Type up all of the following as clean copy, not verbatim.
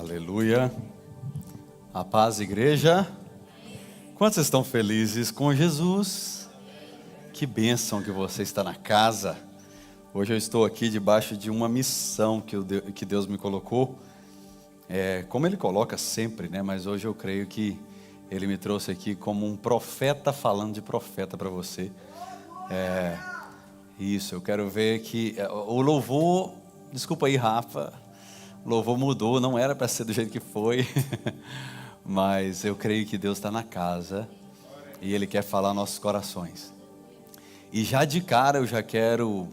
Aleluia. A paz, igreja. Quantos estão felizes com Jesus? Que bênção que você está na casa. Hoje eu estou aqui debaixo de uma missão que Deus me colocou. Como Ele coloca sempre, né? Mas hoje eu creio que Ele me trouxe aqui como um profeta falando de profeta para você. Isso, eu quero ver que o louvor, desculpa aí, Rafa, o louvor mudou, não era para ser do jeito que foi, mas eu creio que Deus está na casa e Ele quer falar aos nossos corações. E já de cara eu já quero,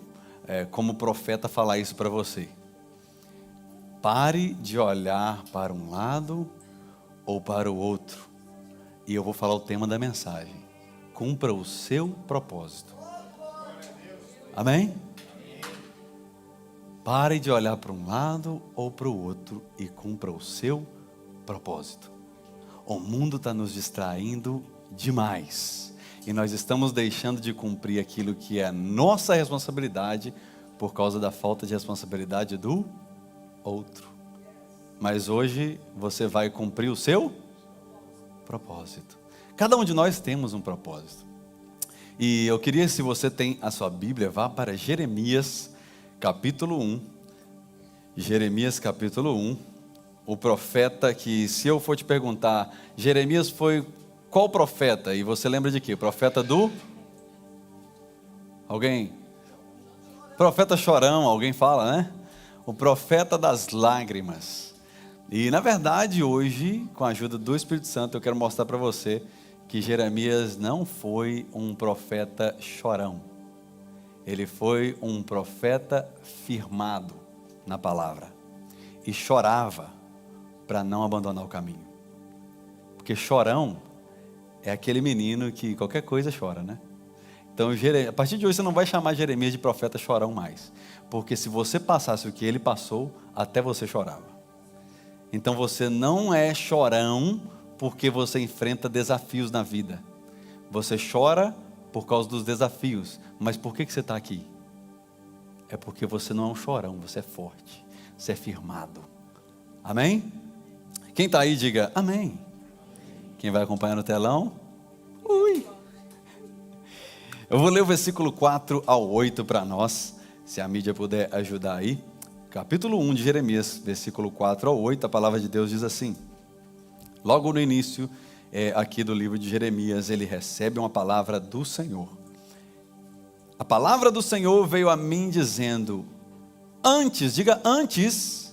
como profeta, falar isso para você. Pare de olhar para um lado ou para o outro. E eu vou falar o tema da mensagem. Cumpra o seu propósito. Amém? Pare de olhar para um lado ou para o outro e cumpra o seu propósito. O mundo está nos distraindo demais. E nós estamos deixando de cumprir aquilo que é nossa responsabilidade por causa da falta de responsabilidade do outro. Mas hoje você vai cumprir o seu propósito. Cada um de nós temos um propósito. E eu queria, se você tem a sua Bíblia, vá para Jeremias capítulo 1. Jeremias capítulo 1. O profeta que, se eu for te perguntar, Jeremias foi qual profeta? E você lembra de quê? Profeta do? Alguém? Profeta chorão, alguém fala, né? O profeta das lágrimas. E na verdade hoje, com a ajuda do Espírito Santo, eu quero mostrar para você que Jeremias não foi um profeta chorão. Ele foi um profeta firmado na palavra. E chorava para não abandonar o caminho. Porque chorão é aquele menino que qualquer coisa chora, né? Então, a partir de hoje você não vai chamar Jeremias de profeta chorão mais. Porque se você passasse o que ele passou, até você chorava. Então você não é chorão porque você enfrenta desafios na vida. Você chora por causa dos desafios. Mas por que você está aqui? É porque você não é um chorão, você é forte. Você é firmado. Amém? Quem está aí, diga amém. Quem vai acompanhar no telão? Ui! Eu vou ler o versículo 4 ao 8 para nós. Se a mídia puder ajudar aí. Capítulo 1 de Jeremias, versículo 4 ao 8. A palavra de Deus diz assim. Logo no início aqui do livro de Jeremias, ele recebe uma palavra do Senhor. A palavra do Senhor veio a mim dizendo, diga antes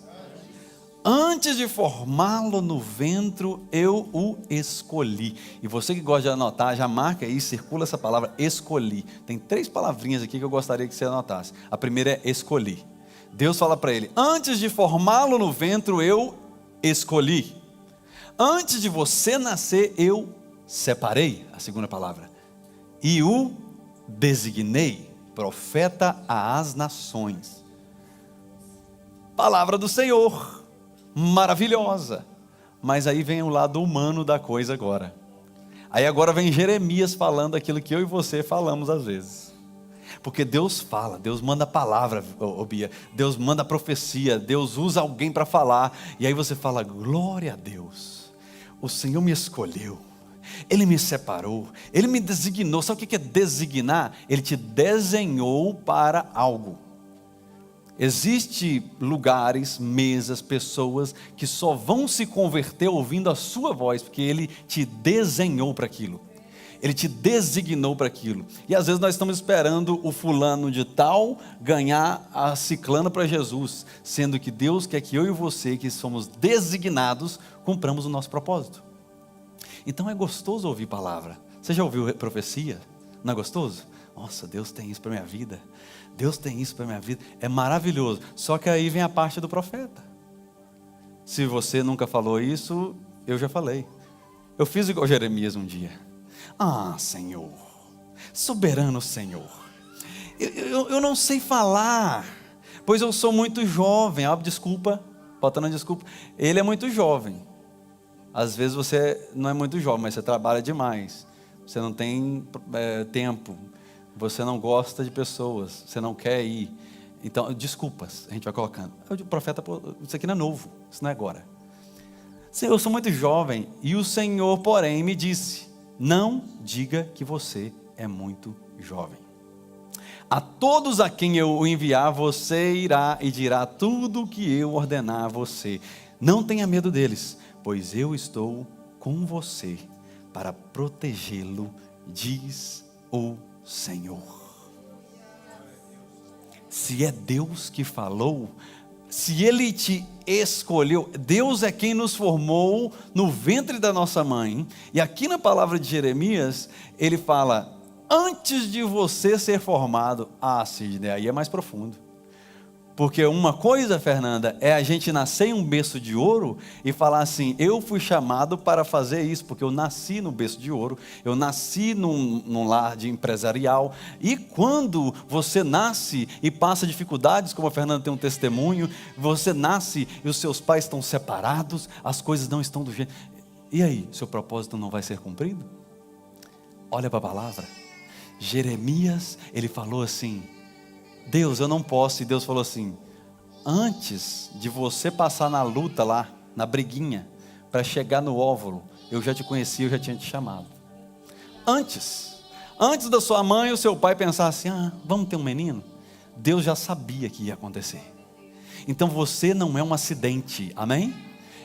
de formá-lo no ventre, eu o escolhi. E você que gosta de anotar, já marca aí, circula essa palavra, escolhi. Tem 3 palavrinhas aqui que eu gostaria que você anotasse. A primeira é escolhi. Deus fala para ele, antes de formá-lo no ventre, eu escolhi. Antes de você nascer, eu separei, a segunda palavra, e o designei, profeta às nações. Palavra do Senhor, maravilhosa, mas aí vem o lado humano da coisa agora. Aí agora vem Jeremias falando aquilo que eu e você falamos às vezes. Porque Deus fala, Deus manda a palavra, Bia, Deus manda a profecia, Deus usa alguém para falar, e aí você fala, glória a Deus. O Senhor me escolheu, Ele me separou, Ele me designou. Sabe o que é designar? Ele te desenhou para algo. Existem lugares, mesas, pessoas que só vão se converter ouvindo a sua voz, porque Ele te desenhou para aquilo. Ele te designou para aquilo. E às vezes nós estamos esperando o fulano de tal ganhar a ciclana para Jesus, sendo que Deus quer que eu e você, que somos designados, cumpramos o nosso propósito. Então é gostoso ouvir palavra. Você já ouviu profecia? Não é gostoso? Nossa, Deus tem isso para minha vida. Deus tem isso para minha vida. É maravilhoso. Só que aí vem a parte do profeta. Se você nunca falou isso, eu já falei. Eu fiz igual Jeremias um dia. Ah, Senhor, soberano Senhor, eu não sei falar, pois eu sou muito jovem. Desculpa, botando a desculpa. Ele é muito jovem. Às vezes você não é muito jovem, mas você trabalha demais. Você não tem tempo. Você não gosta de pessoas. Você não quer ir. Então, desculpas, a gente vai colocando. O profeta, isso aqui não é novo, isso não é agora. Senhor, eu sou muito jovem. E o Senhor, porém, me disse: não diga que você é muito jovem. A todos a quem eu o enviar, você irá e dirá tudo o que eu ordenar a você. Não tenha medo deles, pois eu estou com você para protegê-lo, diz o Senhor. Se é Deus que falou, se Ele te escolheu, Deus é quem nos formou no ventre da nossa mãe. E aqui na palavra de Jeremias, ele fala: antes de você ser formado. Sidney, aí é mais profundo. Porque uma coisa, Fernanda, é a gente nascer em um berço de ouro e falar assim: eu fui chamado para fazer isso, porque eu nasci no berço de ouro, eu nasci num lar de empresarial. E quando você nasce e passa dificuldades, como a Fernanda tem um testemunho, você nasce e os seus pais estão separados, as coisas não estão do jeito. E aí, seu propósito não vai ser cumprido? Olha para a palavra. Jeremias, ele falou assim: Deus, eu não posso. E Deus falou assim: antes de você passar na luta lá, na briguinha, para chegar no óvulo, eu já te conhecia, eu já tinha te chamado. Antes da sua mãe e o seu pai pensar assim: vamos ter um menino, Deus já sabia que ia acontecer. Então você não é um acidente, amém?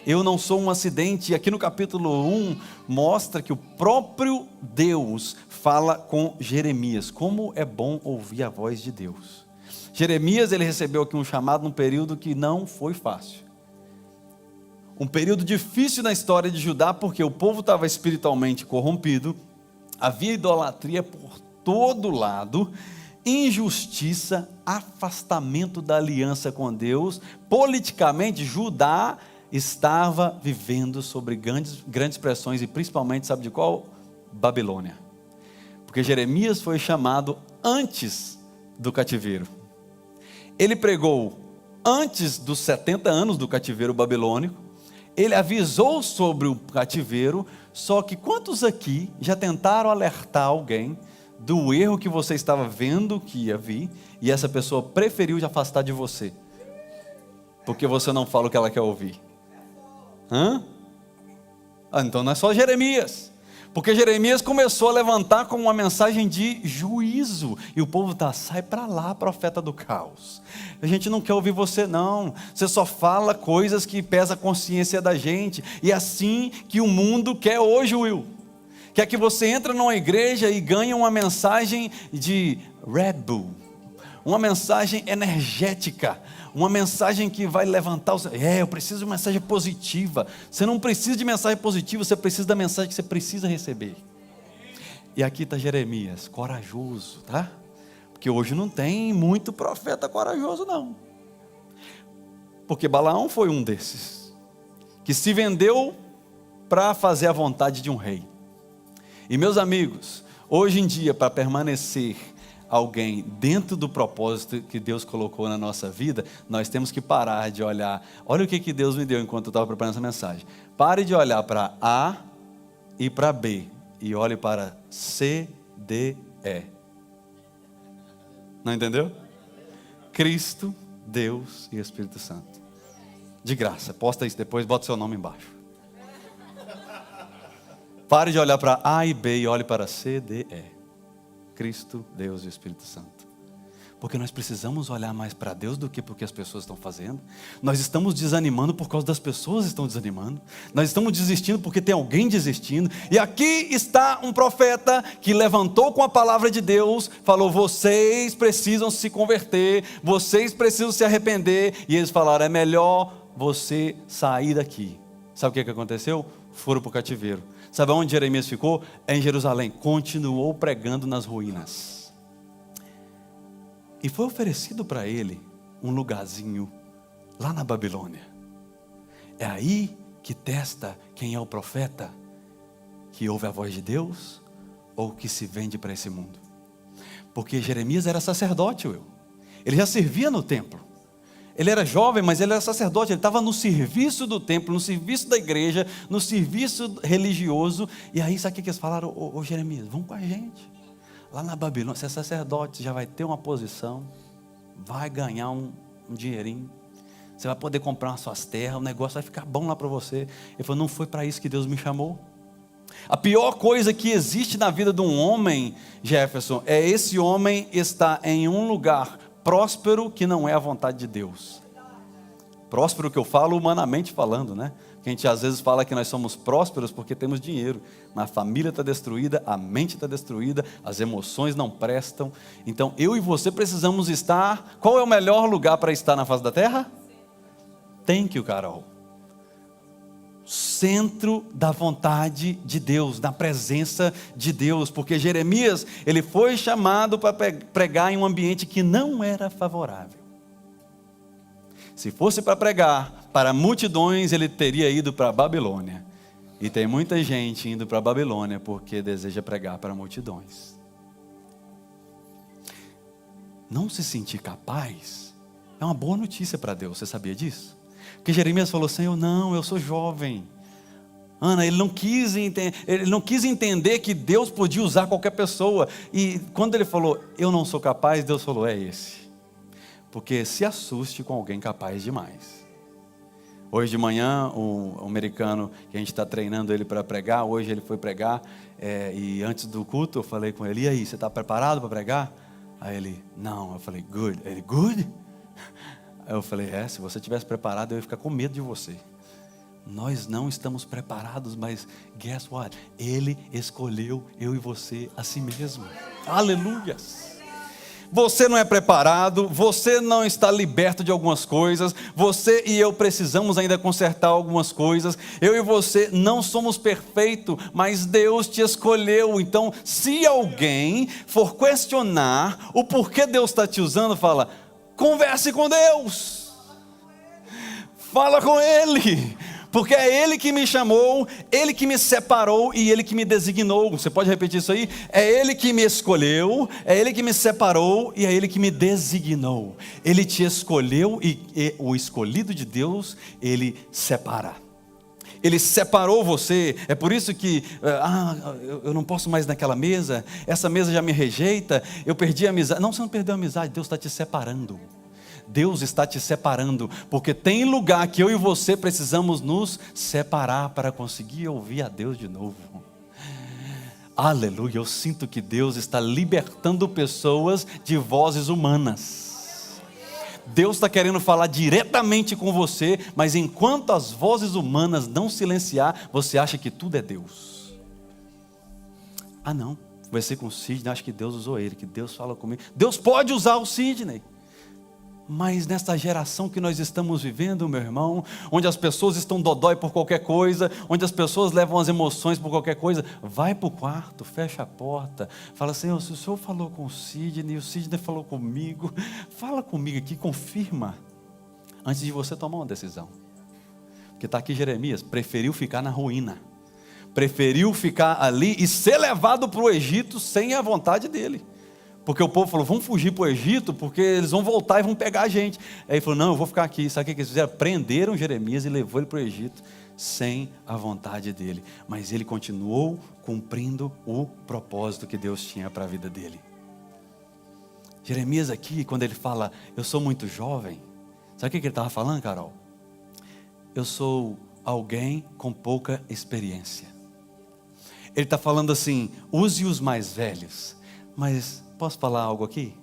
Eu não sou um acidente. E aqui no capítulo 1 mostra que o próprio Deus fala com Jeremias. Como é bom ouvir a voz de Deus. Jeremias, ele recebeu aqui um chamado num período que não foi fácil. Um período difícil na história de Judá, porque o povo estava espiritualmente corrompido, havia idolatria por todo lado, injustiça, afastamento da aliança com Deus. Politicamente, Judá estava vivendo sobre grandes pressões, e principalmente, sabe de qual? Babilônia. Porque Jeremias foi chamado antes do cativeiro. Ele pregou antes dos 70 anos do cativeiro babilônico. Ele avisou sobre o cativeiro. Só que quantos aqui já tentaram alertar alguém do erro que você estava vendo que ia vir, e essa pessoa preferiu te afastar de você, porque você não fala o que ela quer ouvir? Então não é só Jeremias. Porque Jeremias começou a levantar com uma mensagem de juízo. E o povo sai para lá, profeta do caos. A gente não quer ouvir você não. Você só fala coisas que pesam a consciência da gente. E é assim que o mundo quer hoje, Will. Quer que você entre numa igreja e ganhe uma mensagem de Red Bull. Uma mensagem energética. Uma mensagem que vai levantar eu preciso de uma mensagem positiva. Você não precisa de mensagem positiva, você precisa da mensagem que você precisa receber. E aqui está Jeremias, corajoso, tá? Porque hoje não tem muito profeta corajoso não. Porque Balaão foi um desses, que se vendeu para fazer a vontade de um rei. E meus amigos, hoje em dia, para permanecer alguém dentro do propósito que Deus colocou na nossa vida, nós temos que parar de olhar. Olha o que Deus me deu enquanto eu estava preparando essa mensagem. Pare de olhar para A e para B, e olhe para C, D, E. Não entendeu? Cristo, Deus e Espírito Santo. De graça, posta isso depois, bota seu nome embaixo. Pare de olhar para A e B e olhe para C, D, E. Cristo, Deus e Espírito Santo. Porque nós precisamos olhar mais para Deus do que para o que as pessoas estão fazendo. Nós estamos desanimando por causa das pessoas que estão desanimando. Nós estamos desistindo porque tem alguém desistindo. E aqui está um profeta que levantou com a palavra de Deus, falou: vocês precisam se converter, vocês precisam se arrepender. E eles falaram: é melhor você sair daqui. Sabe o que aconteceu? Foram para o cativeiro. Sabe onde Jeremias ficou? É em Jerusalém. Continuou pregando nas ruínas. E foi oferecido para ele um lugarzinho lá na Babilônia. É aí que testa quem é o profeta, que ouve a voz de Deus ou que se vende para esse mundo. Porque Jeremias era sacerdote, ele já servia no templo. Ele era jovem, mas ele era sacerdote. Ele estava no serviço do templo, no serviço da igreja, no serviço religioso. E aí, sabe o que eles falaram? Ô Jeremias, vamos com a gente. Lá na Babilônia, você é sacerdote, já vai ter uma posição, vai ganhar um dinheirinho. Você vai poder comprar as suas terras, o negócio vai ficar bom lá para você. Ele falou, não foi para isso que Deus me chamou. A pior coisa que existe na vida de um homem, Jefferson, é esse homem estar em um lugar próspero que não é a vontade de Deus. Próspero que eu falo humanamente falando, né? Que a gente às vezes fala que nós somos prósperos porque temos dinheiro, mas a família está destruída, a mente está destruída, as emoções não prestam. Então eu e você precisamos estar. Qual é o melhor lugar para estar na face da terra? Thank you, Carol. Centro da vontade de Deus, da presença de Deus, porque Jeremias, ele foi chamado para pregar em um ambiente que não era favorável. Se fosse para pregar para multidões, ele teria ido para a Babilônia. E tem muita gente indo para a Babilônia porque deseja pregar para multidões. Não se sentir capaz é uma boa notícia para Deus, você sabia disso? Porque Jeremias falou assim, eu sou jovem. Ana, ele não quis entender que Deus podia usar qualquer pessoa. E quando ele falou, eu não sou capaz, Deus falou, é esse. Porque se assuste com alguém capaz demais. Hoje de manhã, o americano que a gente está treinando ele para pregar, hoje ele foi pregar, e antes do culto eu falei com ele, e aí, você está preparado para pregar? Aí ele, não, eu falei, good. Ele, good? Aí eu falei, se você estivesse preparado, eu ia ficar com medo de você. Nós não estamos preparados, mas guess what? Ele escolheu eu e você a si mesmo. Aleluias! Você não é preparado, você não está liberto de algumas coisas, você e eu precisamos ainda consertar algumas coisas. Eu e você não somos perfeitos, mas Deus te escolheu. Então, se alguém for questionar o porquê Deus está te usando, fala, converse com Deus, fala com Ele, porque é Ele que me chamou, Ele que me separou e Ele que me designou. Você pode repetir isso aí? É Ele que me escolheu, é Ele que me separou e é Ele que me designou. Ele te escolheu e o escolhido de Deus, Ele separa. Ele separou você, é por isso que, eu não posso mais naquela mesa, essa mesa já me rejeita, eu perdi a amizade. Não, você não perdeu a amizade, Deus está te separando. Deus está te separando, porque tem lugar que eu e você precisamos nos separar para conseguir ouvir a Deus de novo. Aleluia, eu sinto que Deus está libertando pessoas de vozes humanas. Deus está querendo falar diretamente com você, mas enquanto as vozes humanas não silenciar, você acha que tudo é Deus. Não, conversei com o Sidney, acho que Deus usou ele, que Deus fala comigo. Deus pode usar o Sidney. Mas nessa geração que nós estamos vivendo, meu irmão, onde as pessoas estão dodói por qualquer coisa, onde as pessoas levam as emoções por qualquer coisa, vai para o quarto, fecha a porta, fala assim, se o senhor falou com o Sidney falou comigo, fala comigo aqui, confirma, antes de você tomar uma decisão. Porque está aqui Jeremias, preferiu ficar na ruína, preferiu ficar ali e ser levado para o Egito sem a vontade dele. Porque o povo falou, vamos fugir para o Egito, porque eles vão voltar e vão pegar a gente. Aí ele falou, não, eu vou ficar aqui. Sabe o que eles fizeram? Prenderam Jeremias e levou ele para o Egito, sem a vontade dele. Mas ele continuou cumprindo o propósito que Deus tinha para a vida dele. Jeremias aqui, quando ele fala, eu sou muito jovem, sabe o que ele estava falando, Carol? Eu sou alguém com pouca experiência. Ele está falando assim, use os mais velhos. Mas posso falar algo aqui?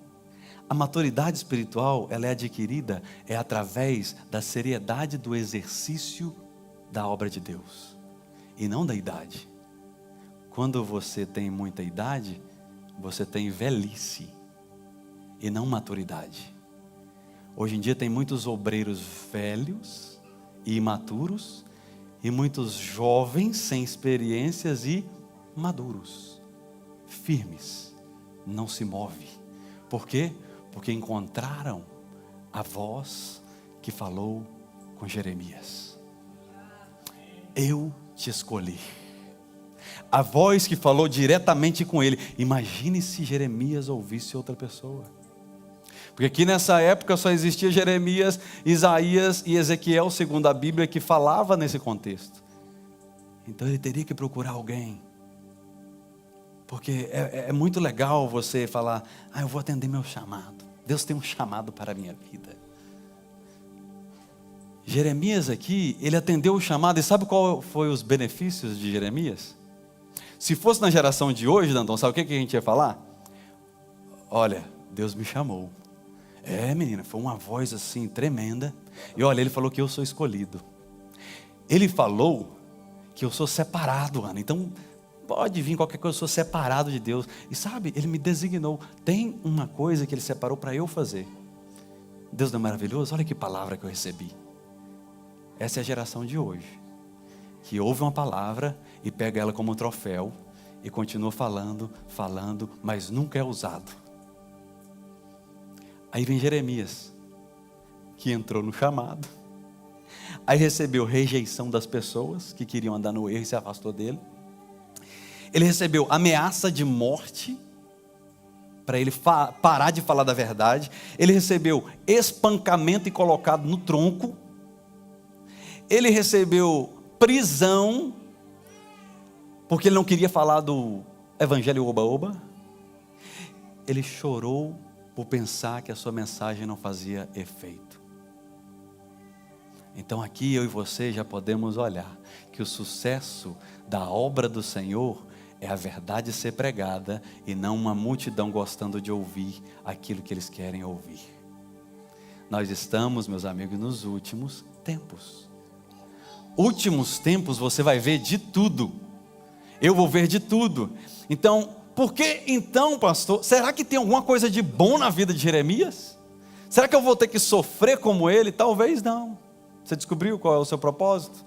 A maturidade espiritual, ela é adquirida através da seriedade do exercício da obra de Deus e não da idade. Quando você tem muita idade, você tem velhice e não maturidade. Hoje em dia tem muitos obreiros velhos e imaturos e muitos jovens sem experiências e maduros, firmes. Não se move. Por quê? Porque encontraram a voz que falou com Jeremias. Eu te escolhi. A voz que falou diretamente com ele. Imagine se Jeremias ouvisse outra pessoa. Porque aqui nessa época só existia Jeremias, Isaías e Ezequiel, segundo a Bíblia, que falava nesse contexto. Então ele teria que procurar alguém. Porque é muito legal você falar, eu vou atender meu chamado. Deus tem um chamado para a minha vida. Jeremias aqui, ele atendeu o chamado, e sabe qual foi os benefícios de Jeremias? Se fosse na geração de hoje, Danton, sabe o que a gente ia falar? Olha, Deus me chamou. Menina, foi uma voz assim tremenda. E olha, ele falou que eu sou escolhido. Ele falou que eu sou separado, Ana. Então, pode vir qualquer coisa, eu sou separado de Deus. E sabe, ele me designou. Tem uma coisa que ele separou para eu fazer. Deus não é maravilhoso? Olha que palavra que eu recebi. Essa é a geração de hoje, que ouve uma palavra e pega ela como um troféu e continua falando, mas nunca é usado. Aí vem Jeremias, que entrou no chamado, aí recebeu rejeição das pessoas que queriam andar no erro e se afastou dele. Ele recebeu ameaça de morte para ele parar de falar da verdade. Ele recebeu espancamento e colocado no tronco. Ele recebeu prisão, porque ele não queria falar do evangelho oba-oba. Ele chorou por pensar que a sua mensagem não fazia efeito. Então aqui eu e você já podemos olhar que o sucesso da obra do Senhor é a verdade ser pregada e não uma multidão gostando de ouvir aquilo que eles querem ouvir. Nós estamos, meus amigos, nos últimos tempos. Últimos tempos você vai ver de tudo. Eu vou ver de tudo. Então, por que então, pastor? Será que tem alguma coisa de bom na vida de Jeremias? Será que eu vou ter que sofrer como ele? Talvez não. Você descobriu qual é o seu propósito?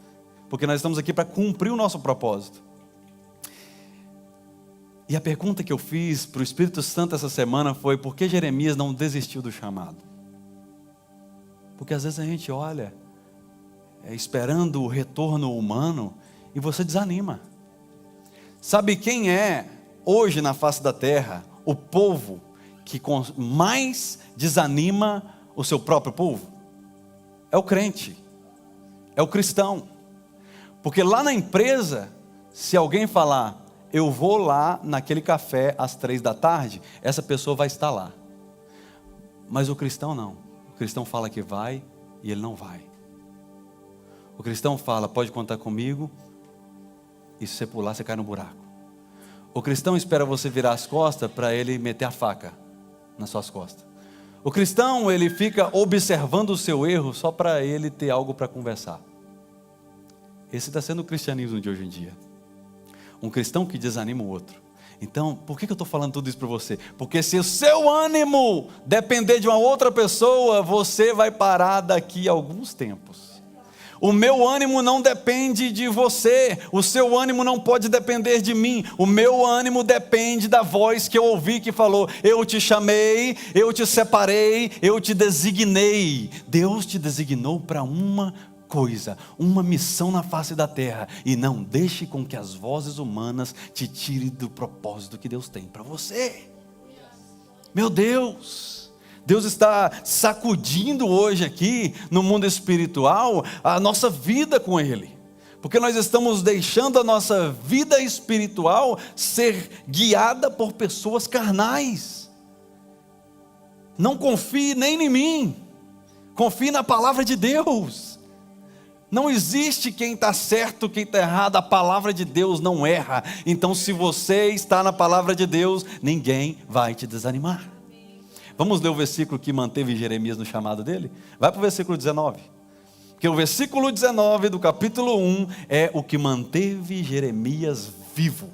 Porque nós estamos aqui para cumprir o nosso propósito. E a pergunta que eu fiz para o Espírito Santo essa semana foi: por que Jeremias não desistiu do chamado? Porque às vezes a gente olha esperando o retorno humano e você desanima. Sabe quem é hoje na face da terra o povo que mais desanima o seu próprio povo? É o crente, é o cristão. Porque lá na empresa, se alguém falar, eu vou lá naquele café às 15h, essa pessoa vai estar lá. Mas o cristão não. O cristão fala que vai e ele não vai. O cristão fala, pode contar comigo, e se você pular, você cai no buraco. O cristão espera você virar as costas para ele meter a faca nas suas costas. O cristão, ele fica observando o seu erro só para ele ter algo para conversar. Esse está sendo o cristianismo de hoje em dia. Um cristão que desanima o outro. Então, por que eu estou falando tudo isso para você? Porque se o seu ânimo depender de uma outra pessoa, você vai parar daqui a alguns tempos. O meu ânimo não depende de você, o seu ânimo não pode depender de mim, o meu ânimo depende da voz que eu ouvi que falou, eu te chamei, eu te separei, eu te designei. Deus te designou para uma coisa, uma missão na face da terra, e não deixe com que as vozes humanas te tirem do propósito que Deus tem para você. Meu Deus! Deus está sacudindo hoje aqui, no mundo espiritual, a nossa vida com Ele. Porque nós estamos deixando a nossa vida espiritual ser guiada por pessoas carnais. Não confie nem em mim. Confie na palavra de Deus. Não existe quem está certo, quem está errado. A palavra de Deus não erra. Então, se você está na palavra de Deus, ninguém vai te desanimar. Vamos ler o versículo que manteve Jeremias no chamado dele? Vai para o versículo 19. Porque o versículo 19 do capítulo 1 é o que manteve Jeremias vivo.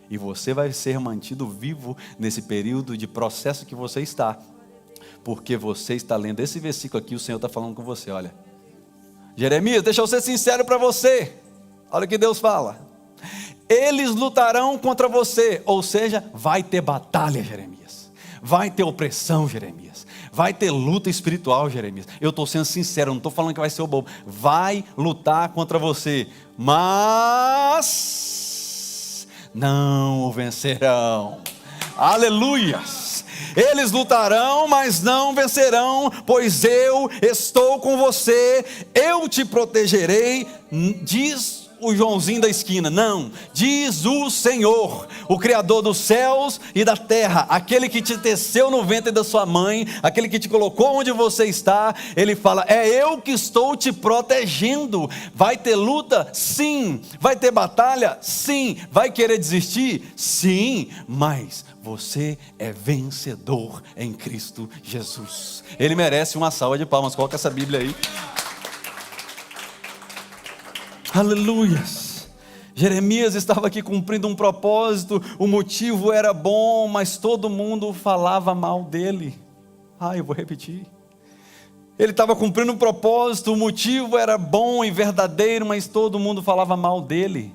E você vai ser mantido vivo nesse período de processo que você está. Porque você está lendo esse versículo aqui, o Senhor está falando com você, olha. Jeremias, deixa eu ser sincero para você. Olha o que Deus fala. Eles lutarão contra você. Ou seja, vai ter batalha, Jeremias. Vai ter opressão, Jeremias. Vai ter luta espiritual, Jeremias. Eu estou sendo sincero, não estou falando que vai ser o bobo. Vai lutar contra você. Mas não o vencerão. Aleluias. Eles lutarão, mas não vencerão, pois eu estou com você. Eu te protegerei, diz o Joãozinho da esquina. Não, diz o Senhor, o Criador dos céus e da terra, aquele que te teceu no ventre da sua mãe, aquele que te colocou onde você está. Ele fala: é eu que estou te protegendo. Vai ter luta? Sim. Vai ter batalha? Sim. Vai querer desistir? Sim. Mas você é vencedor em Cristo Jesus. Ele merece uma salva de palmas. Coloca essa Bíblia aí. Aleluias. Jeremias estava aqui cumprindo um propósito. O motivo era bom, mas todo mundo falava mal dele. Eu vou repetir. Ele estava cumprindo um propósito. O motivo era bom e verdadeiro, mas todo mundo falava mal dele.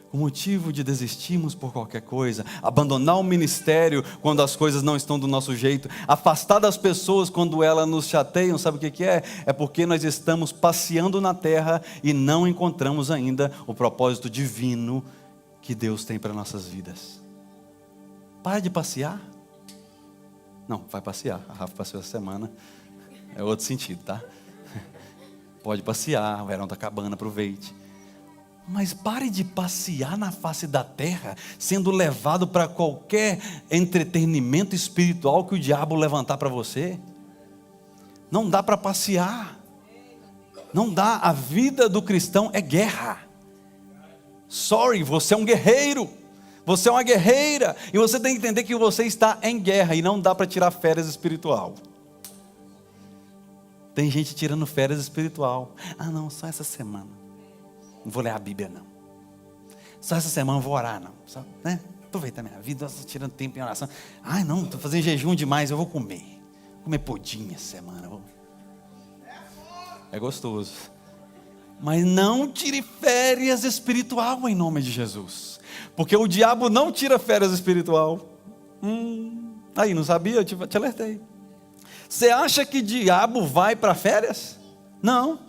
O motivo de desistirmos por qualquer coisa, abandonar o ministério quando as coisas não estão do nosso jeito, afastar das pessoas quando elas nos chateiam, sabe o que é? É porque nós estamos passeando na terra e não encontramos ainda o propósito divino que Deus tem para nossas vidas. Para de passear. Não, vai passear. A Rafa passeou essa semana. É outro sentido, tá? Pode passear, o verão está acabando, aproveite. Mas pare de passear na face da terra, sendo levado para qualquer entretenimento espiritual que o diabo levantar para você. Não dá para passear. Não dá. A vida do cristão é guerra. Sorry, você é um guerreiro. Você é uma guerreira. E você tem que entender que você está em guerra. E não dá para tirar férias espiritual. Tem gente tirando férias espiritual. Não, só essa semana. Não vou ler a Bíblia, não. Só essa semana não vou orar, não. Só, né? Aproveitar minha vida, estou tirando tempo em oração. Não, estou fazendo jejum demais, eu vou comer. Vou comer pudim essa semana. É gostoso. Mas não tire férias espiritual em nome de Jesus. Porque o diabo não tira férias espiritual. Aí, não sabia? Eu te alertei. Você acha que diabo vai para férias? Não.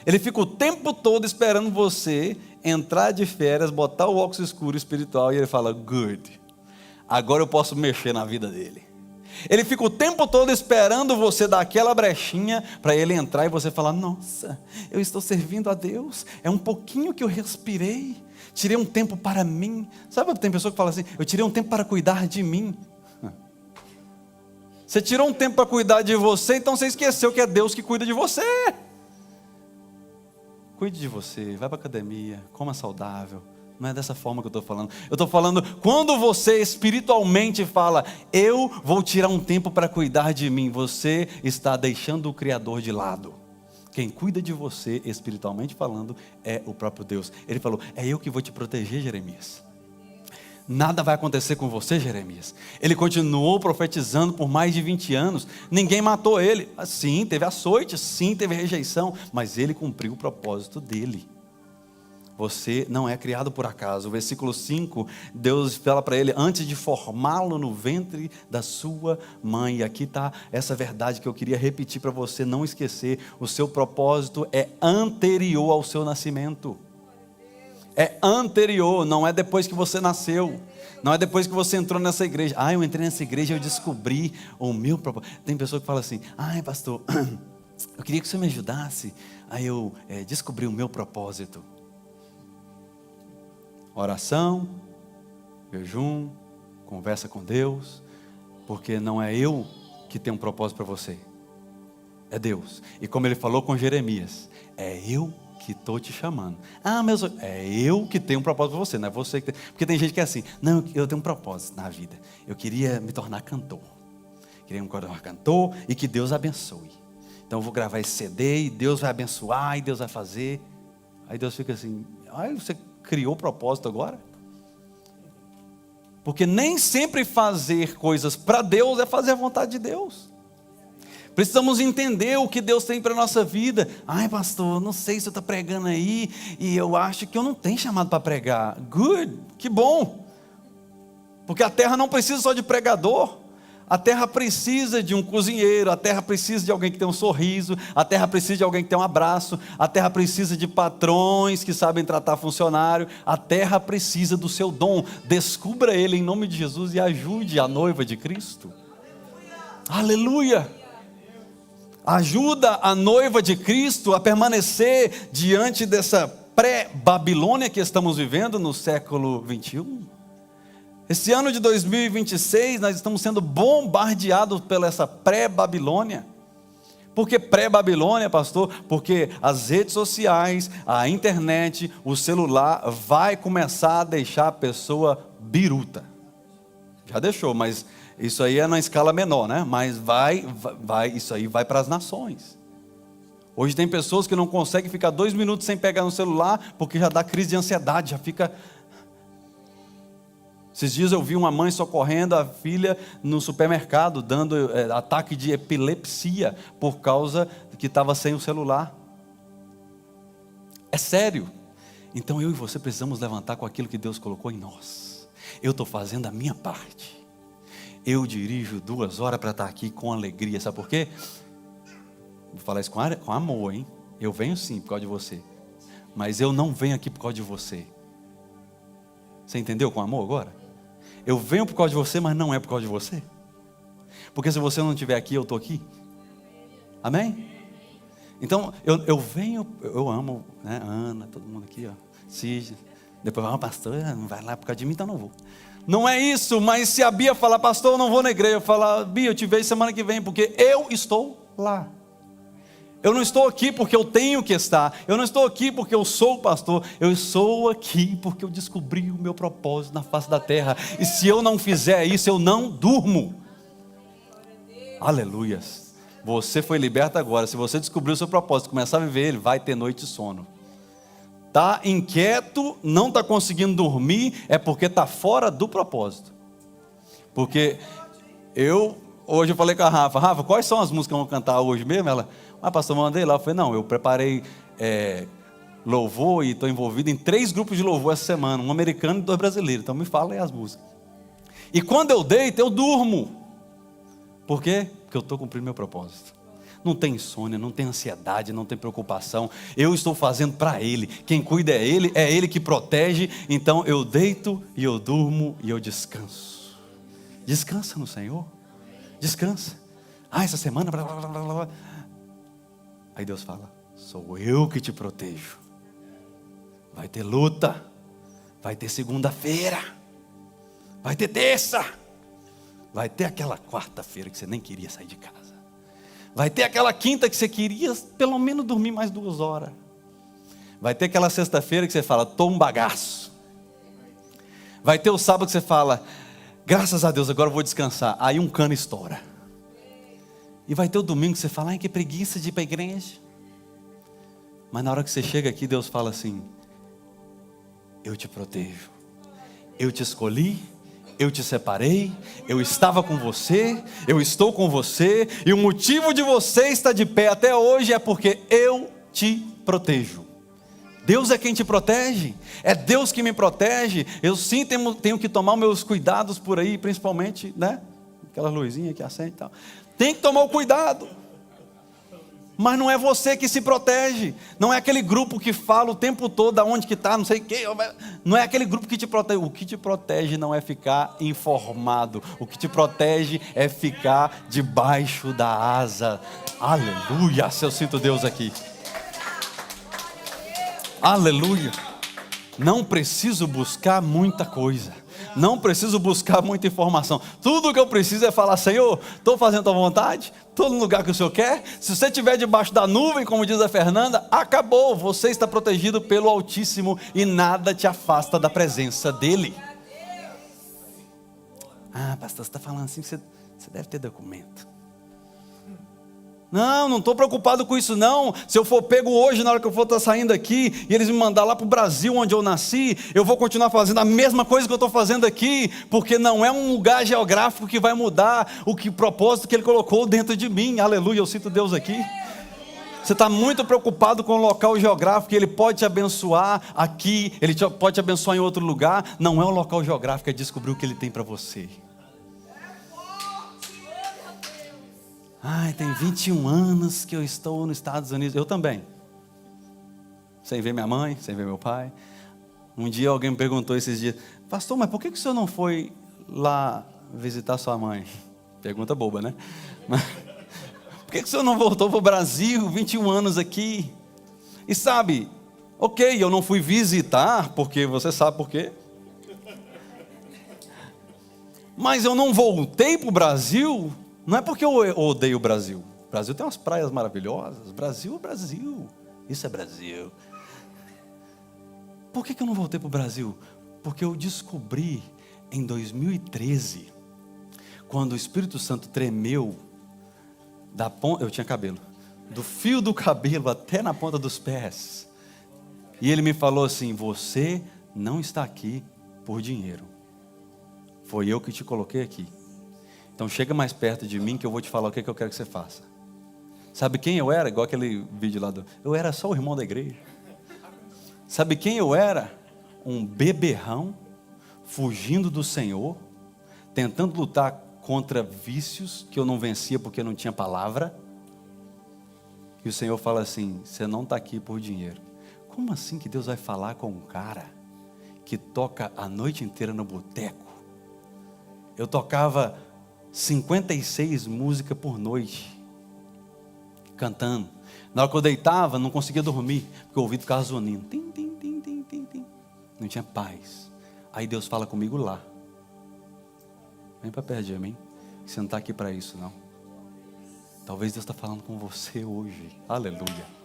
Ele fica o tempo todo esperando você entrar de férias, botar o óculos escuro espiritual e ele fala: good, agora eu posso mexer na vida dele. Ele fica o tempo todo esperando você dar aquela brechinha para ele entrar e você falar: nossa, eu estou servindo a Deus, é um pouquinho que eu respirei, tirei um tempo para mim. Sabe, tem pessoa que fala assim: eu tirei um tempo para cuidar de mim. Você tirou um tempo para cuidar de você, então você esqueceu que é Deus que cuida de você. Cuide de você, vai para a academia, coma saudável. Não é dessa forma que eu estou falando. Eu estou falando quando você espiritualmente fala: eu vou tirar um tempo para cuidar de mim. Você está deixando o Criador de lado. Quem cuida de você, espiritualmente falando, é o próprio Deus. Ele falou: é eu que vou te proteger, Jeremias. Nada vai acontecer com você, Jeremias. Ele continuou profetizando por mais de 20 anos. Ninguém matou ele. Sim, teve açoite, sim, teve rejeição. Mas ele cumpriu o propósito dele. Você não é criado por acaso. O versículo 5, Deus fala para ele: antes de formá-lo no ventre da sua mãe. E aqui está essa verdade que eu queria repetir para você não esquecer. O seu propósito é anterior ao seu nascimento. É anterior, não é depois que você nasceu. Não é depois que você entrou nessa igreja. Eu entrei nessa igreja e eu descobri o meu propósito. Tem pessoa que fala assim: pastor, eu queria que você me ajudasse. Aí eu descobri o meu propósito. Oração, jejum, conversa com Deus. Porque não é eu que tenho um propósito para você. É Deus. E como ele falou com Jeremias: é eu que estou te chamando. Mas é eu que tenho um propósito para você, não é você que tem. Porque tem gente que é assim: não, eu tenho um propósito na vida. Eu queria me tornar cantor. Queria me tornar cantor e que Deus abençoe. Então eu vou gravar esse CD e Deus vai abençoar e Deus vai fazer. Aí Deus fica assim: você criou o propósito agora? Porque nem sempre fazer coisas para Deus é fazer a vontade de Deus. Precisamos entender o que Deus tem para a nossa vida. Pastor, não sei se eu estou pregando aí e eu acho que eu não tenho chamado para pregar. Good, que bom. Porque a terra não precisa só de pregador. A terra precisa de um cozinheiro, a terra precisa de alguém que tem um sorriso, a terra precisa de alguém que tem um abraço, a terra precisa de patrões que sabem tratar funcionário, a terra precisa do seu dom. Descubra ele em nome de Jesus e ajude a noiva de Cristo. Aleluia! Ajuda a noiva de Cristo a permanecer diante dessa pré-Babilônia que estamos vivendo no século 21. Esse ano de 2026 nós estamos sendo bombardeados pela essa pré-Babilônia. Por que pré-Babilônia, pastor? Porque as redes sociais, a internet, o celular vai começar a deixar a pessoa biruta. Já deixou, mas isso aí é na escala menor, né? Mas isso aí vai para as nações. Hoje tem pessoas que não conseguem ficar 2 minutos sem pegar no celular, porque já dá crise de ansiedade, já fica... Esses dias eu vi uma mãe socorrendo a filha no supermercado, dando ataque de epilepsia, por causa que estava sem o celular. É sério. Então eu e você precisamos levantar com aquilo que Deus colocou em nós. Eu estou fazendo a minha parte. Eu dirijo 2 horas para estar aqui com alegria. Sabe por quê? Vou falar isso com amor, hein? Eu venho sim por causa de você. Mas eu não venho aqui por causa de você. Você entendeu com amor agora? Eu venho por causa de você, mas não é por causa de você. Porque se você não estiver aqui, eu estou aqui. Amém? Então, eu venho, eu amo, né? Ana, todo mundo aqui, ó. Cid. Depois vai, pastor, não vai lá por causa de mim, então não vou. Não é isso, mas se a Bia falar, pastor, eu não vou na igreja, eu falar, Bia, eu te vejo semana que vem, porque eu estou lá. Eu não estou aqui porque eu tenho que estar. Eu não estou aqui porque eu sou o pastor. Eu estou aqui porque eu descobri o meu propósito na face da terra. E se eu não fizer isso, eu não durmo. Aleluias. Você foi liberto agora. Se você descobrir o seu propósito, começar a viver ele, vai ter noite de sono. Está inquieto, não está conseguindo dormir, é porque está fora do propósito. Porque hoje eu falei com a Rafa, quais são as músicas que eu vou cantar hoje mesmo? Ela... pastor, mandei lá. Eu falei, não, eu preparei louvor e estou envolvido em 3 grupos de louvor essa semana, um americano e 2 brasileiros, então me fala aí as músicas. E quando eu deito, eu durmo. Por quê? Porque eu estou cumprindo meu propósito. Não tem insônia, não tem ansiedade, não tem preocupação. Eu estou fazendo para Ele. Quem cuida é Ele que protege. Então eu deito e eu durmo e eu descanso. Descansa no Senhor. Descansa. Essa semana... blá, blá, blá, blá, blá. Aí Deus fala, sou eu que te protejo. Vai ter luta, vai ter segunda-feira, vai ter terça, vai ter aquela quarta-feira que você nem queria sair de casa, vai ter aquela quinta que você queria pelo menos dormir mais 2 horas, vai ter aquela sexta-feira que você fala, tô um bagaço, vai ter o sábado que você fala, graças a Deus agora eu vou descansar, aí um cano estoura. E vai ter o domingo que você fala, ai que preguiça de ir para a igreja. Mas na hora que você chega aqui, Deus fala assim, eu te protejo. Eu te escolhi, eu te separei, eu estava com você, eu estou com você. E o motivo de você estar de pé até hoje é porque eu te protejo. Deus é quem te protege, é Deus que me protege. Eu sim tenho que tomar meus cuidados por aí, principalmente, né? Aquela luzinha que acende e tal. Tem que tomar o cuidado. Mas não é você que se protege. Não é aquele grupo que fala o tempo todo aonde que está, não sei o quê. Não é aquele grupo que te protege. O que te protege não é ficar informado. O que te protege é ficar debaixo da asa. Aleluia, se eu sinto Deus aqui. Aleluia. Não preciso buscar muita coisa. Não preciso buscar muita informação. Tudo que eu preciso é falar, Senhor, estou fazendo a tua vontade, estou no lugar que o Senhor quer. Se você estiver debaixo da nuvem, como diz a Fernanda, acabou, você está protegido pelo Altíssimo e nada te afasta da presença dEle. Pastor, você está falando assim que você deve ter documento. Não estou preocupado com isso não. Se eu for pego hoje, na hora que eu for estar saindo aqui, e eles me mandar lá para o Brasil, onde eu nasci, eu vou continuar fazendo a mesma coisa que eu estou fazendo aqui, porque não é um lugar geográfico que vai mudar o propósito que Ele colocou dentro de mim. Aleluia, eu sinto Deus aqui. Você está muito preocupado com o local geográfico, Ele pode te abençoar aqui, Ele pode te abençoar em outro lugar. Não é um local geográfico, é descobrir o que Ele tem para você. Tem 21 anos que eu estou nos Estados Unidos. Eu também. Sem ver minha mãe, sem ver meu pai. Um dia alguém me perguntou esses dias, pastor, mas por que o senhor não foi lá visitar sua mãe? Pergunta boba, né? Mas, Por que o senhor não voltou para o Brasil? 21 anos aqui. E sabe, ok, eu não fui visitar, porque você sabe por quê. Mas eu não voltei para o Brasil, não é porque eu odeio o Brasil. O Brasil tem umas praias maravilhosas. Brasil é Brasil. Isso é Brasil. Por que eu não voltei para o Brasil? Porque eu descobri em 2013, quando o Espírito Santo tremeu, eu tinha cabelo, do fio do cabelo até na ponta dos pés. E ele me falou assim: você não está aqui por dinheiro. Foi eu que te coloquei aqui. Então chega mais perto de mim que eu vou te falar o que eu quero que você faça. Sabe quem eu era? Igual aquele vídeo lá eu era só o irmão da igreja. Sabe quem eu era? Um beberrão, fugindo do Senhor, tentando lutar contra vícios que eu não vencia porque não tinha palavra. E o Senhor fala assim: você não está aqui por dinheiro. Como assim que Deus vai falar com um cara que toca a noite inteira no boteco? Eu tocava 56 músicas por noite, cantando. Na hora que eu deitava, não conseguia dormir, porque o ouvido ficava zunindo. Tim, tim, tim, tim, tim, tim. Não tinha paz. Aí Deus fala comigo lá: vem para perto de mim, você não está aqui para isso não. Talvez Deus está falando com você hoje. Aleluia.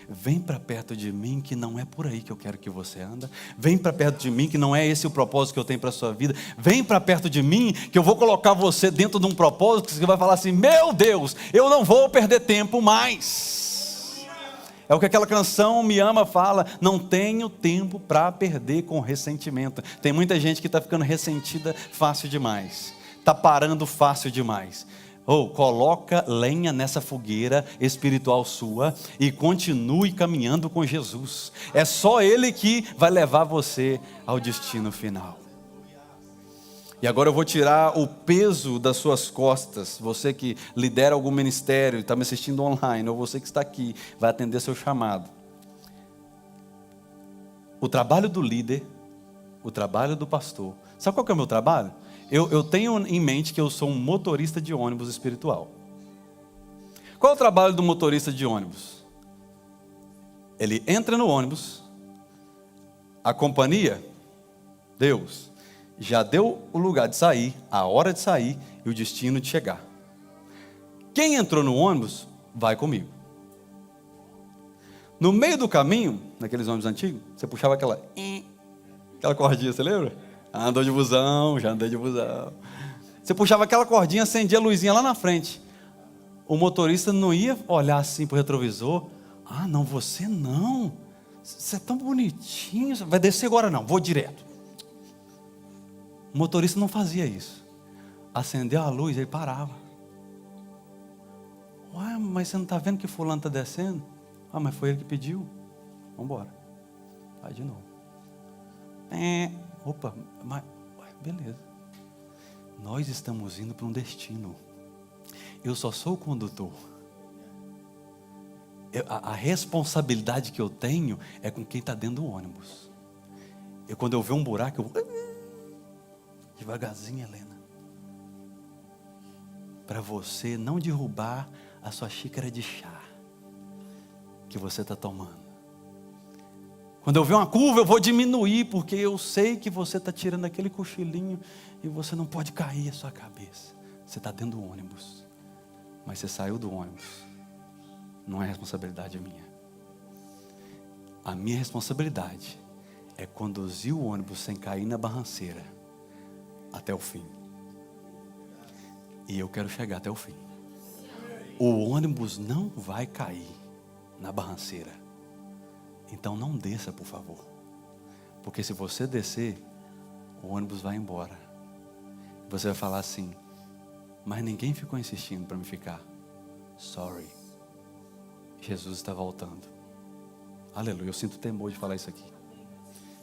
Vem para perto de mim, que não é por aí que eu quero que você anda. Vem para perto de mim, que não é esse o propósito que eu tenho para a sua vida. Vem para perto de mim, que eu vou colocar você dentro de um propósito que você vai falar assim: meu Deus, eu não vou perder tempo mais. É o que aquela canção Me Ama fala: não tenho tempo para perder com ressentimento. Tem muita gente que está ficando ressentida fácil demais, está parando fácil demais. Coloca lenha nessa fogueira espiritual sua e continue caminhando com Jesus. É só Ele que vai levar você ao destino final. E agora eu vou tirar o peso das suas costas. Você que lidera algum ministério, está me assistindo online, ou você que está aqui, vai atender seu chamado. O trabalho do líder, o trabalho do pastor. Sabe qual que é o meu trabalho? Eu tenho em mente que eu sou um motorista de ônibus espiritual. Qual é o trabalho do motorista de ônibus? Ele entra no ônibus, a companhia, Deus, já deu o lugar de sair, a hora de sair e o destino de chegar. Quem entrou no ônibus, vai comigo. No meio do caminho, naqueles ônibus antigos, você puxava aquela cordinha, você lembra? Andou de busão, já andei de busão. Você puxava aquela cordinha, acendia a luzinha lá na frente. O motorista não ia olhar assim para o retrovisor. Ah, não, você não. Você é tão bonitinho. Vai descer agora não, vou direto. O motorista não fazia isso. Acendeu a luz, ele parava. Ué, mas você não está vendo que fulano está descendo? Ah, mas foi ele que pediu. Vamos embora. Vai de novo. Opa, mas beleza. Nós estamos indo para um destino. Eu só sou o condutor. A responsabilidade que eu tenho é com quem está dentro do ônibus. Quando eu ver um buraco, eu vou devagarzinho, Helena, para você não derrubar a sua xícara de chá que você está tomando. Quando eu ver uma curva, eu vou diminuir, porque eu sei que você está tirando aquele cochilinho e você não pode cair a sua cabeça. Você está dentro do ônibus, mas você saiu do ônibus. Não é responsabilidade minha. A minha responsabilidade é conduzir o ônibus sem cair na barranceira até o fim. E eu quero chegar até o fim. O ônibus não vai cair na barranceira. Então não desça, por favor. Porque se você descer, o ônibus vai embora. Você vai falar assim: mas ninguém ficou insistindo para me ficar. Sorry. Jesus está voltando. Aleluia, eu sinto temor de falar isso aqui.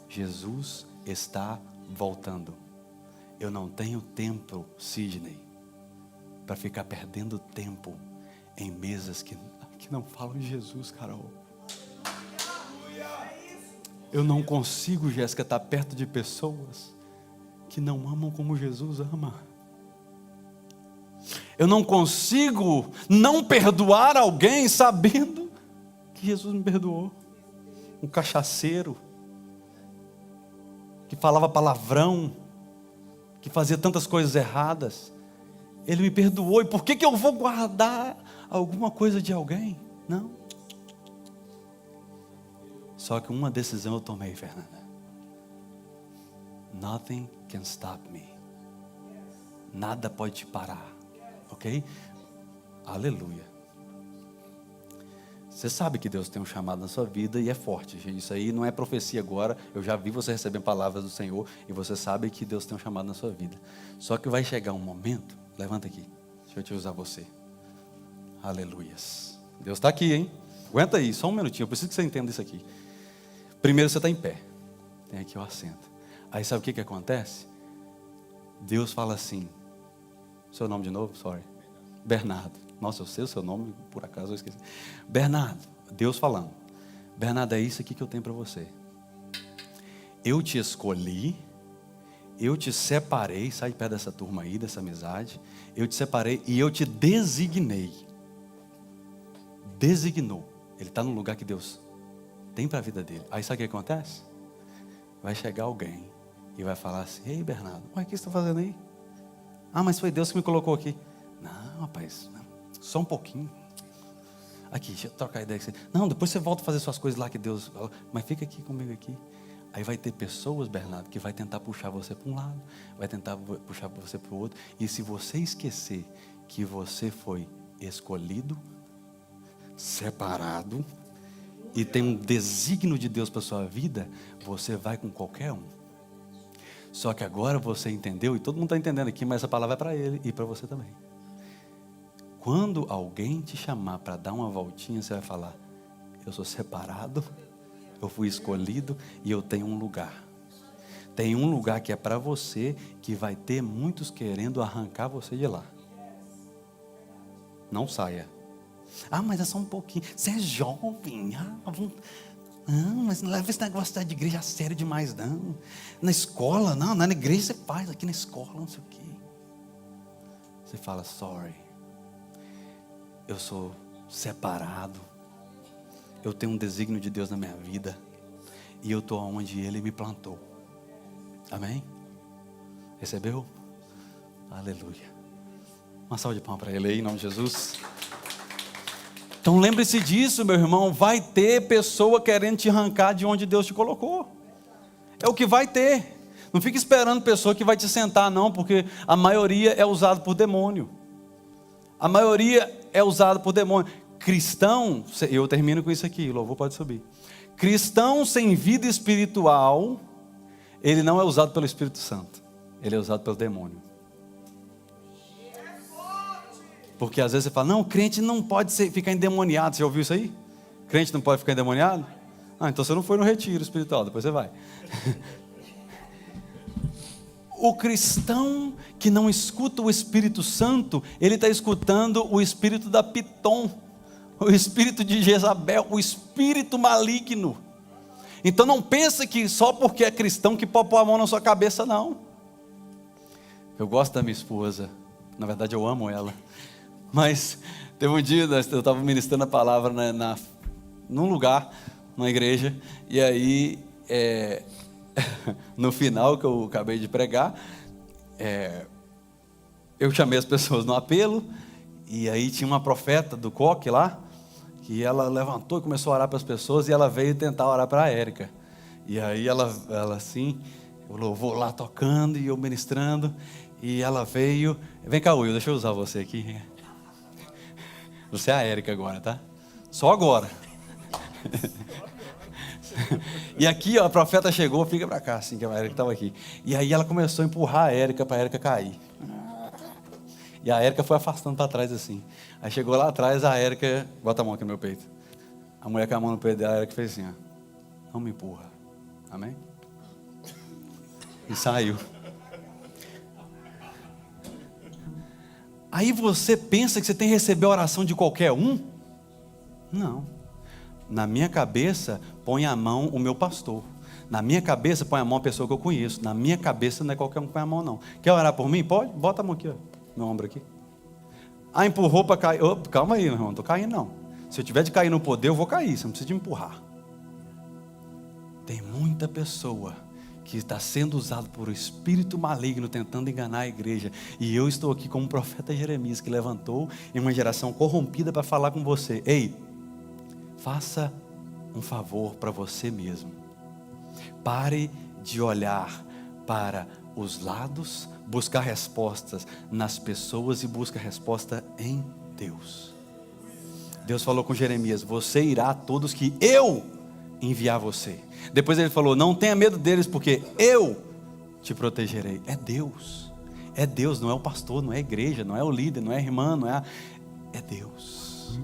Jesus está voltando. Eu não tenho tempo, Sidney, para ficar perdendo tempo em mesas que não falam de Jesus, Carol. Eu não consigo, Jéssica, estar perto de pessoas que não amam como Jesus ama. Eu não consigo não perdoar alguém sabendo que Jesus me perdoou. Um cachaceiro, que falava palavrão, que fazia tantas coisas erradas, ele me perdoou. E por que eu vou guardar alguma coisa de alguém? Não. Só que uma decisão eu tomei, Fernanda. Nothing can stop me. Nada pode te parar. Ok? Aleluia. Você sabe que Deus tem um chamado na sua vida e é forte. Isso aí não é profecia agora. Eu já vi você receber palavras do Senhor e você sabe que Deus tem um chamado na sua vida. Só que vai chegar um momento. Levanta aqui. Deixa eu te usar você. Aleluias. Deus está aqui, hein? Aguenta aí, só um minutinho. Eu preciso que você entenda isso aqui. Primeiro você está em pé. Tem aqui o assento. Aí sabe o que acontece? Deus fala assim. Seu nome de novo? Sorry. Bernardo. Nossa, eu sei o seu nome, por acaso eu esqueci. Bernardo, Deus falando. Bernardo, é isso aqui que eu tenho para você. Eu te escolhi, eu te separei, sai perto dessa turma aí, dessa amizade. Eu te separei e eu te designei. Designou. Ele está no lugar que Deus tem para a vida dele. Aí sabe o que acontece? Vai chegar alguém e vai falar assim: ei, Bernardo, o que você está fazendo aí? Ah, mas foi Deus que me colocou aqui. Não, rapaz, não. Só um pouquinho. Aqui, deixa eu trocar ideia com você. Não, depois você volta a fazer suas coisas lá que Deus... Mas fica aqui comigo aqui. Aí vai ter pessoas, Bernardo, que vai tentar puxar você para um lado, vai tentar puxar você para o outro. E se você esquecer que você foi escolhido, separado, e tem um desígnio de Deus para a sua vida, você vai com qualquer um. Só que agora você entendeu, e todo mundo está entendendo aqui, mas essa palavra é para ele e para você também. Quando alguém te chamar para dar uma voltinha, você vai falar: eu sou separado, eu fui escolhido e eu tenho um lugar. Tem um lugar que é para você, que vai ter muitos querendo arrancar você de lá. Não saia. Ah, mas é só um pouquinho. Você é jovem. Não, mas não leva esse negócio de igreja a sério demais, não. Na escola, não, na igreja você faz, aqui na escola, não sei o quê. Você fala: sorry. Eu sou separado. Eu tenho um desígnio de Deus na minha vida. E eu estou onde Ele me plantou. Amém? Recebeu? Aleluia. Uma salva de palmas para Ele aí, em nome de Jesus. Então lembre-se disso, meu irmão. Vai ter pessoa querendo te arrancar de onde Deus te colocou. É o que vai ter. Não fique esperando pessoa que vai te sentar, não. Porque a maioria é usada por demônio. A maioria é usada por demônio. Cristão, eu termino com isso aqui, o louvor pode subir. Cristão sem vida espiritual, ele não é usado pelo Espírito Santo. Ele é usado pelo demônio. Porque às vezes você fala: não, crente não pode ficar endemoniado. Você já ouviu isso aí? Crente não pode ficar endemoniado? Ah, então você não foi no retiro espiritual, depois você vai. O cristão que não escuta o Espírito Santo, ele está escutando o espírito da Pitom, o espírito de Jezabel, o espírito maligno. Então não pensa que só porque é cristão que pode pôr a mão na sua cabeça, não. Eu gosto da minha esposa, na verdade eu amo ela. Mas teve um dia, eu estava ministrando a palavra num lugar, numa igreja, e aí... no final que eu acabei de pregar, eu chamei as pessoas no apelo, e aí tinha uma profeta do coque lá, que ela levantou e começou a orar para as pessoas, e ela veio tentar orar para a Érica. E aí ela assim, o louvor lá tocando e eu ministrando, e ela veio: vem cá, Will, deixa eu usar você aqui. Você é a Érica agora, tá? Só agora. E aqui, ó, a profeta chegou, fica pra cá, assim, que a Érica estava aqui. E aí ela começou a empurrar a Érica para a Érica cair. E a Érica foi afastando para trás assim. Aí chegou lá atrás, a Érica, bota a mão aqui no meu peito. A mulher com a mão no peito dela, a Érica fez assim, ó: não me empurra. Amém? E saiu. Aí você pensa que você tem que receber a oração de qualquer um? Não. Na minha cabeça, põe a mão o meu pastor. Na minha cabeça, põe a mão a pessoa que eu conheço. Na minha cabeça, não é qualquer um que põe a mão, não. Quer orar por mim? Pode? Bota a mão aqui, ó, meu ombro aqui. Ah, empurrou para cair. Oh, calma aí, meu irmão, não estou caindo não. Se eu tiver de cair no poder, eu vou cair, você não precisa de me empurrar. Tem muita pessoa que está sendo usado por um espírito maligno tentando enganar a igreja. E eu estou aqui como o profeta Jeremias, que levantou em uma geração corrompida para falar com você. Ei, faça um favor para você mesmo. Pare de olhar para os lados, buscar respostas nas pessoas e busca resposta em Deus. Deus falou com Jeremias: você irá a todos que eu enviar você. Depois ele falou: não tenha medo deles, porque eu te protegerei. É Deus, não é o pastor, não é a igreja, não é o líder, não é a irmã, é Deus.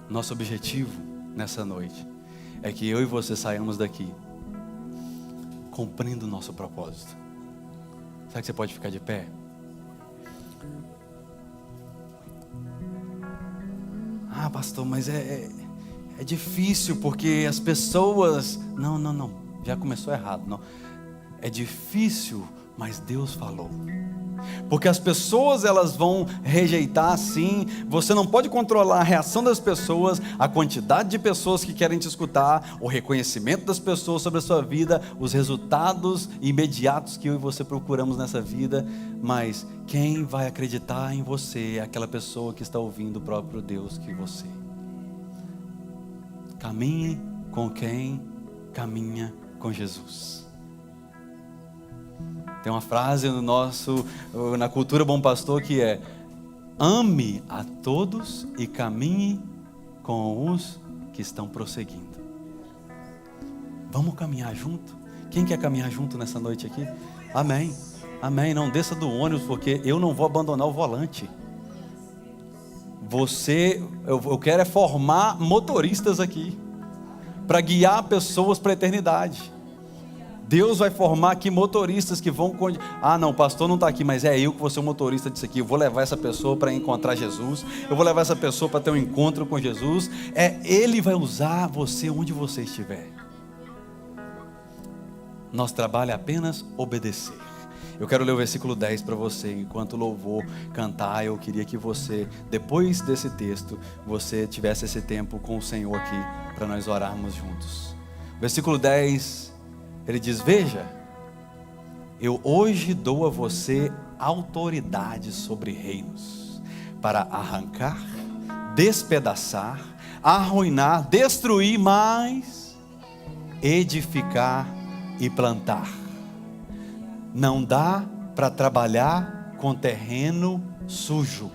Nosso objetivo nessa noite é que eu e você saiamos daqui cumprindo o nosso propósito. Será que você pode ficar de pé? Ah, pastor, mas é difícil porque as pessoas... Não, já começou errado. Não. É difícil, mas Deus falou. Porque as pessoas, elas vão rejeitar sim. Você não pode controlar a reação das pessoas, a quantidade de pessoas que querem te escutar, o reconhecimento das pessoas sobre a sua vida, os resultados imediatos que eu e você procuramos nessa vida. Mas quem vai acreditar em você é aquela pessoa que está ouvindo o próprio Deus que você. Caminhe com quem caminha com Jesus. Tem uma frase na cultura Bom Pastor que é: ame a todos e caminhe com os que estão prosseguindo. Vamos caminhar junto? Quem quer caminhar junto nessa noite aqui? Amém, amém. Não desça do ônibus, porque eu não vou abandonar o volante. Eu quero é formar motoristas aqui, para guiar pessoas para a eternidade. Deus vai formar aqui motoristas que vão... Ah, não, o pastor não está aqui, mas é eu que vou ser o motorista disso aqui. Eu vou levar essa pessoa para encontrar Jesus. Eu vou levar essa pessoa para ter um encontro com Jesus. Ele vai usar você onde você estiver. Nosso trabalho é apenas obedecer. Eu quero ler o versículo 10 para você. Enquanto o louvor cantar, eu queria que você, depois desse texto, você tivesse esse tempo com o Senhor aqui, para nós orarmos juntos. Versículo 10... ele diz: veja, eu hoje dou a você autoridade sobre reinos, para arrancar, despedaçar, arruinar, destruir, mas edificar e plantar. Não dá para trabalhar com terreno sujo.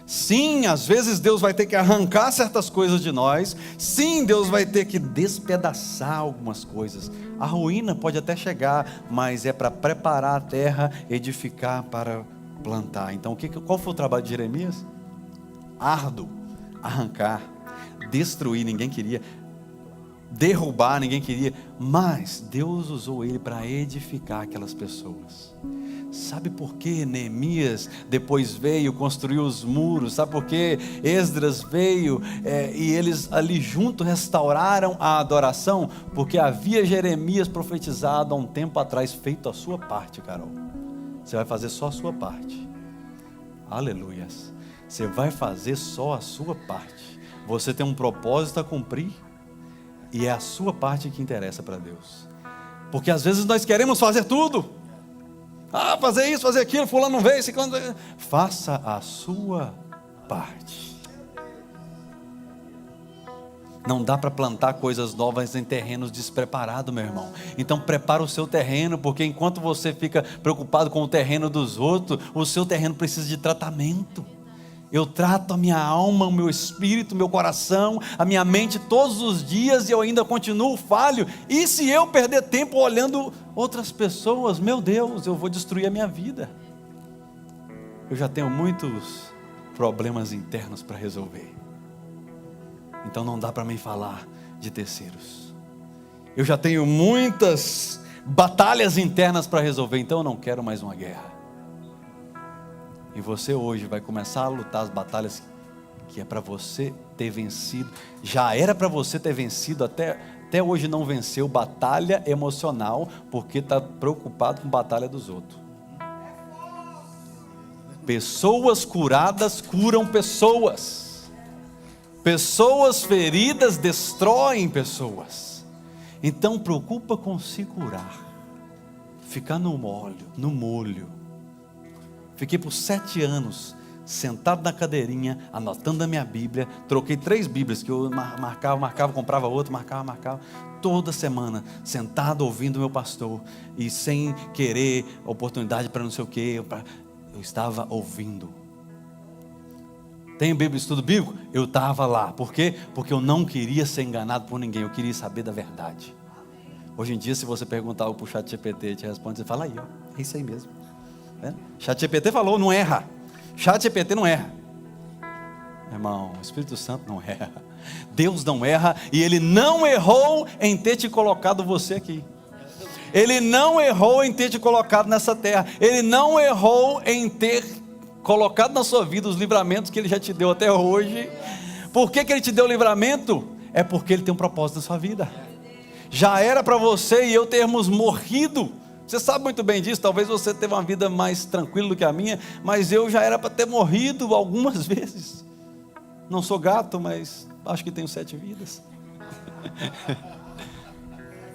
Sim, às vezes Deus vai ter que arrancar certas coisas de nós. Sim, Deus vai ter que despedaçar algumas coisas. A ruína pode até chegar, mas é para preparar a terra, edificar para plantar. Então, qual foi o trabalho de Jeremias? Árduo, arrancar, destruir, ninguém queria. Derrubar, ninguém queria. Mas Deus usou ele para edificar aquelas pessoas. Sabe por que Neemias depois veio construir os muros? Sabe por que Esdras veio e eles ali junto restauraram a adoração? Porque havia Jeremias profetizado há um tempo atrás, feito a sua parte, Carol. Você vai fazer só a sua parte. Aleluias. Você vai fazer só a sua parte. Você tem um propósito a cumprir e é a sua parte que interessa para Deus. Porque às vezes nós queremos fazer tudo. Ah, fazer isso, fazer aquilo, fulano não veio, ciclano não veio. Faça a sua parte. Não dá para plantar coisas novas em terrenos despreparados, meu irmão. Então prepara o seu terreno, porque enquanto você fica preocupado com o terreno dos outros, o seu terreno precisa de tratamento. Eu trato a minha alma, o meu espírito, o meu coração, a minha mente todos os dias e eu ainda continuo falho. E se eu perder tempo olhando outras pessoas, meu Deus, eu vou destruir a minha vida. Eu já tenho muitos problemas internos para resolver. Então não dá para mim falar de terceiros. Eu já tenho muitas batalhas internas para resolver, então eu não quero mais uma guerra. E você hoje vai começar a lutar as batalhas que é para você ter vencido. Já era para você ter vencido, até hoje não venceu. Batalha emocional, porque está preocupado com batalha dos outros. Pessoas curadas curam pessoas. Pessoas feridas destroem pessoas. Então preocupa com se curar. Ficar no molho. Fiquei por 7 anos sentado na cadeirinha, anotando a minha Bíblia. Troquei 3 Bíblias, que eu marcava, comprava outra, marcava. Toda semana, sentado ouvindo meu pastor. E sem querer oportunidade para não sei o que, eu estava ouvindo. Tem Bíblia, estudo bíblico? Eu estava lá. Por quê? Porque eu não queria ser enganado por ninguém. Eu queria saber da verdade. Hoje em dia, se você perguntar algo para o ChatGPT, te responde, você fala aí, ó, é isso aí mesmo. ChatGPT falou, não erra. ChatGPT não erra. Irmão, o Espírito Santo não erra. Deus não erra, e Ele não errou em ter te colocado você aqui. Ele não errou em ter te colocado nessa terra. Ele não errou em ter colocado na sua vida os livramentos que Ele já te deu até hoje. Por que Ele te deu o livramento? É porque Ele tem um propósito na sua vida. Já era para você e eu termos morrido. Você sabe muito bem disso. Talvez você teve uma vida mais tranquila do que a minha, mas eu já era para ter morrido algumas vezes. Não sou gato, mas acho que tenho 7 vidas.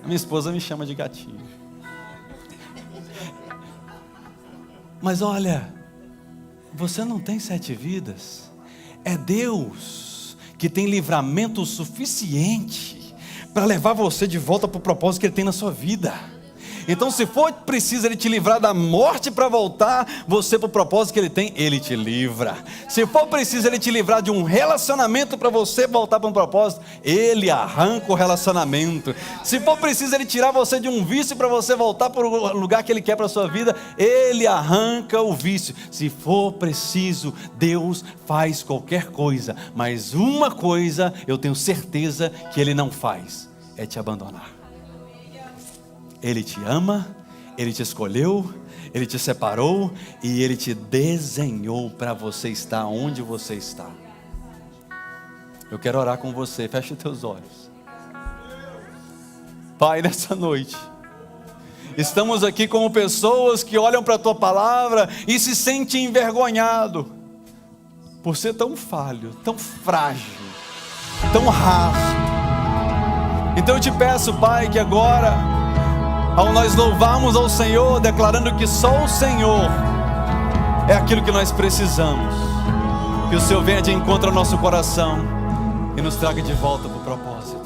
Minha esposa me chama de gatinho. Mas olha, você não tem 7 vidas. É Deus que tem livramento suficiente para levar você de volta para o propósito que Ele tem na sua vida. Então, se for preciso Ele te livrar da morte para voltar você para o propósito que Ele tem, Ele te livra. Se for preciso Ele te livrar de um relacionamento para você voltar para um propósito, Ele arranca o relacionamento. Se for preciso Ele tirar você de um vício para você voltar para o lugar que Ele quer para a sua vida, Ele arranca o vício. Se for preciso, Deus faz qualquer coisa. Mas uma coisa eu tenho certeza que Ele não faz, é te abandonar. Ele te ama, Ele te escolheu, Ele te separou e Ele te desenhou para você estar onde você está. Eu quero orar com você, feche os teus olhos. Pai, nessa noite, estamos aqui como pessoas que olham para a Tua palavra e se sentem envergonhados por ser tão falho, tão frágil, tão raso. Então eu te peço, Pai, que agora, ao nós louvarmos ao Senhor, declarando que só o Senhor é aquilo que nós precisamos, que o Senhor venha de encontro ao nosso coração e nos traga de volta para o propósito.